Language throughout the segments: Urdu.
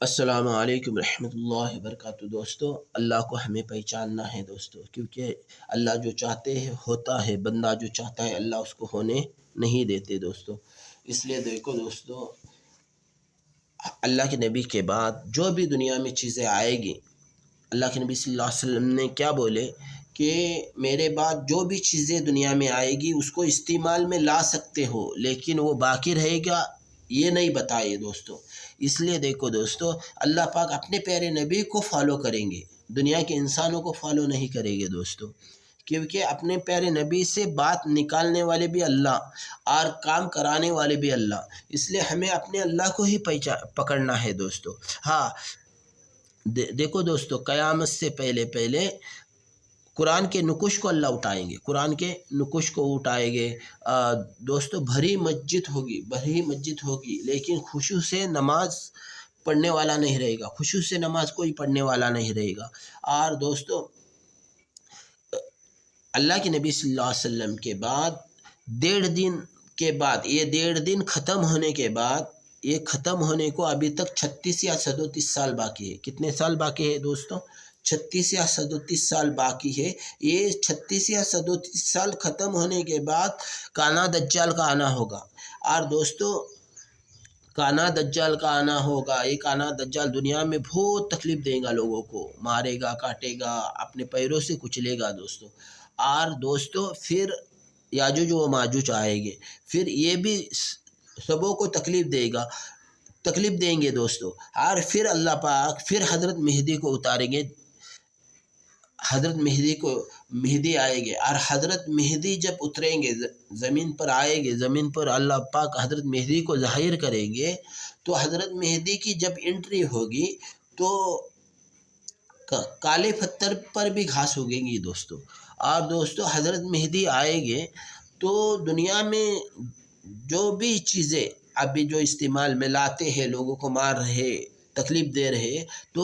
السلام علیکم ورحمۃ اللہ وبرکاتہ۔ دوستو، اللہ کو ہمیں پہچاننا ہے دوستو، کیونکہ اللہ جو چاہتے ہیں ہوتا ہے، بندہ جو چاہتا ہے اللہ اس کو ہونے نہیں دیتے دوستو۔ اس لیے دیکھو دوستو، اللہ کے نبی کے بعد جو بھی دنیا میں چیزیں آئے گی، اللہ کے نبی صلی اللہ علیہ وسلم نے کیا بولے کہ میرے بعد جو بھی چیزیں دنیا میں آئے گی اس کو استعمال میں لا سکتے ہو، لیکن وہ باقی رہے گا یہ نہیں بتائے دوستو۔ اس لیے دیکھو دوستو، اللہ پاک اپنے پیارے نبی کو فالو کریں گے، دنیا کے انسانوں کو فالو نہیں کریں گے دوستو، کیونکہ اپنے پیارے نبی سے بات نکالنے والے بھی اللہ اور کام کرانے والے بھی اللہ، اس لیے ہمیں اپنے اللہ کو ہی پکڑنا ہے دوستو۔ ہاں دیکھو دوستو، قیامت سے پہلے قرآن کے نقوش کو اللہ اٹھائیں گے، قرآن کے نقوش کو اٹھائیں گے دوستو۔ بھری مسجد ہوگی لیکن خشوع سے نماز پڑھنے والا نہیں رہے گا، خشوع سے نماز کوئی پڑھنے والا نہیں رہے گا۔ اور دوستو، اللہ کے نبی صلی اللہ علیہ وسلم کے بعد 1.5 دن کے بعد، یہ 1.5 دن ختم ہونے کے بعد، یہ ختم ہونے کو ابھی تک 36 یا 37 سال باقی ہے۔ کتنے سال باقی ہے دوستو؟ 36 یا 37 سال باقی ہے۔ یہ 36 یا 37 سال ختم ہونے کے بعد کانا دجال کا آنا ہوگا۔ اور دوستو، کانا دجال کا آنا ہوگا، یہ کانا دجال دنیا میں بہت تکلیف دے گا، لوگوں کو مارے گا، کاٹے گا، اپنے پیروں سے کچلے گا دوستو۔ اور دوستو، پھر یاجوج و ماجوج آئیں گے، پھر یہ بھی سبوں کو تکلیف دیں گے دوستو۔ اور پھر اللہ پاک پھر حضرت مہدی کو اتاریں گے، مہدی آئیں گے، اور حضرت مہدی جب اتریں گے زمین پر آئیں گے، زمین پر اللہ پاک حضرت مہدی کو ظاہر کریں گے، تو حضرت مہدی کی جب انٹری ہوگی تو کالے پتھر پر بھی گھاس اگیں گی دوستو۔ اور دوستو، حضرت مہدی آئیں گے تو دنیا میں جو بھی چیزیں ابھی جو استعمال میں لاتے ہیں، لوگوں کو مار رہے، تکلیف دے رہے، تو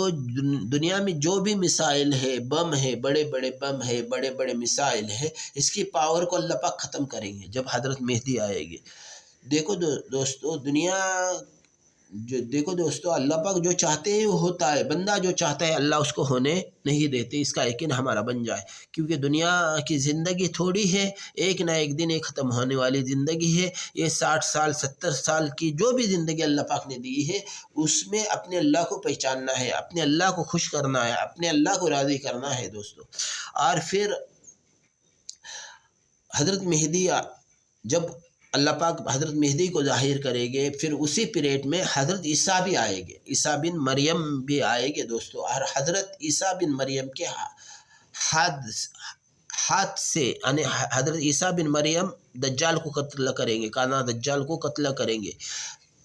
دنیا میں جو بھی مسائل ہے، بم ہے، بڑے بڑے بم ہے، بڑے بڑے مسائل ہے، اس کی پاور کو اللہ پاک ختم کریں گے جب حضرت مہدی آئے گی۔ دیکھو دوستو، اللہ پاک جو چاہتے ہیں وہ ہوتا ہے، بندہ جو چاہتا ہے اللہ اس کو ہونے نہیں دیتے، اس کا یقین ہمارا بن جائے، کیونکہ دنیا کی زندگی تھوڑی ہے، ایک نہ ایک دن ایک ختم ہونے والی زندگی ہے۔ یہ 60 سال 70 سال کی جو بھی زندگی اللہ پاک نے دی ہے، اس میں اپنے اللہ کو پہچاننا ہے، اپنے اللہ کو خوش کرنا ہے، اپنے اللہ کو راضی کرنا ہے دوستو۔ اور پھر حضرت مہدی جب اللہ پاک حضرت مہدی کو ظاہر کریں گے، پھر اسی پیریڈ میں حضرت عیسیٰ بھی آئیں گے، عیسیٰ بن مریم بھی آئیں گے دوستو۔ اور حضرت عیسیٰ بن مریم کے ہاتھ سے، یعنی حضرت عیسیٰ بن مریم دجال کو قتل کریں گے، کانا دجال کو قتل کریں گے۔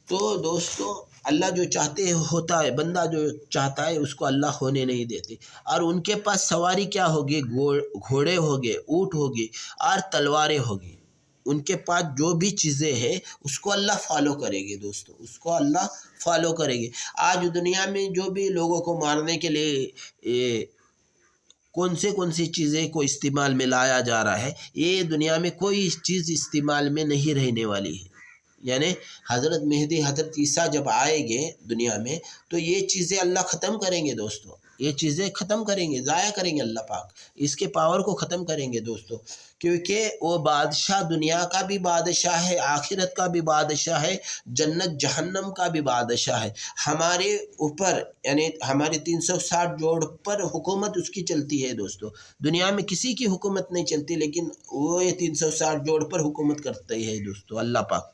تو دوستو، اللہ جو چاہتے ہیں ہوتا ہے، بندہ جو چاہتا ہے اس کو اللہ ہونے نہیں دیتے۔ اور ان کے پاس سواری کیا ہوگی؟ گھوڑے ہوگے، اونٹ ہوگی اور تلواریں ہوگی۔ ان کے پاس جو بھی چیزیں ہیں اس کو اللہ فالو کرے گے دوستو، اس کو اللہ فالو کرے گے۔ آج دنیا میں جو بھی لوگوں کو مارنے کے لیے کون سی چیزیں کو استعمال میں لایا جا رہا ہے، یہ دنیا میں کوئی چیز استعمال میں نہیں رہنے والی ہے۔ یعنی حضرت مہدی، حضرت عیسیٰ جب آئیں گے دنیا میں تو یہ چیزیں اللہ ختم کریں گے دوستو، یہ چیزیں ختم کریں گے، ضائع کریں گے اللہ پاک، اس کے پاور کو ختم کریں گے دوستو، کیونکہ وہ بادشاہ دنیا کا بھی بادشاہ ہے، آخرت کا بھی بادشاہ ہے، جنت جہنم کا بھی بادشاہ ہے۔ ہمارے اوپر یعنی ہمارے 360 جوڑ پر حکومت اس کی چلتی ہے دوستو، دنیا میں کسی کی حکومت نہیں چلتی، لیکن وہ 360 جوڑ پر حکومت کرتے ہیں دوستو اللہ پاک۔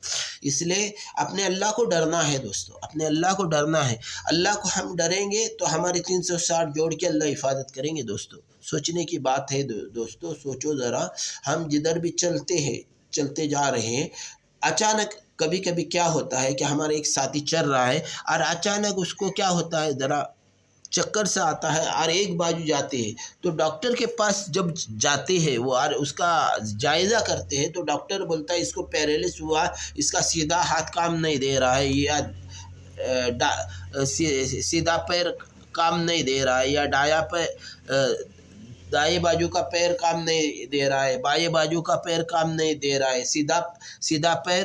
اس لیے اپنے اللہ کو ڈرنا ہے دوستو، اپنے اللہ کو ڈرنا ہے۔ اللہ کو ہم ڈریں گے تو ہمارے 360 جوڑ کے اللہ حفاظت کریں گے دوستو۔ سوچنے کی بات ہے دوستو، سوچو ذرا، ہم جدھر بھی چلتے جا رہے ہیں، اچانک کبھی کبھی کیا ہوتا ہے کہ ہمارا ایک ساتھی چل رہا ہے اور اچانک اس کو کیا ہوتا ہے، ذرا چکر سے آتا ہے اور ایک بازو جاتے ہیں، تو ڈاکٹر کے پاس جب جاتے ہیں وہ اور اس کا جائزہ کرتے ہیں تو ڈاکٹر بولتا ہے اس کو پیرالس ہوا، اس کا سیدھا ہاتھ کام نہیں دے رہا ہے، یا سیدھا پیر کام نہیں دے رہا ہے، یا دائیں بازو کا پیر کام نہیں دے رہا ہے، بائیں بازو کا پیر کام نہیں دے رہا ہے، سیدھا پیر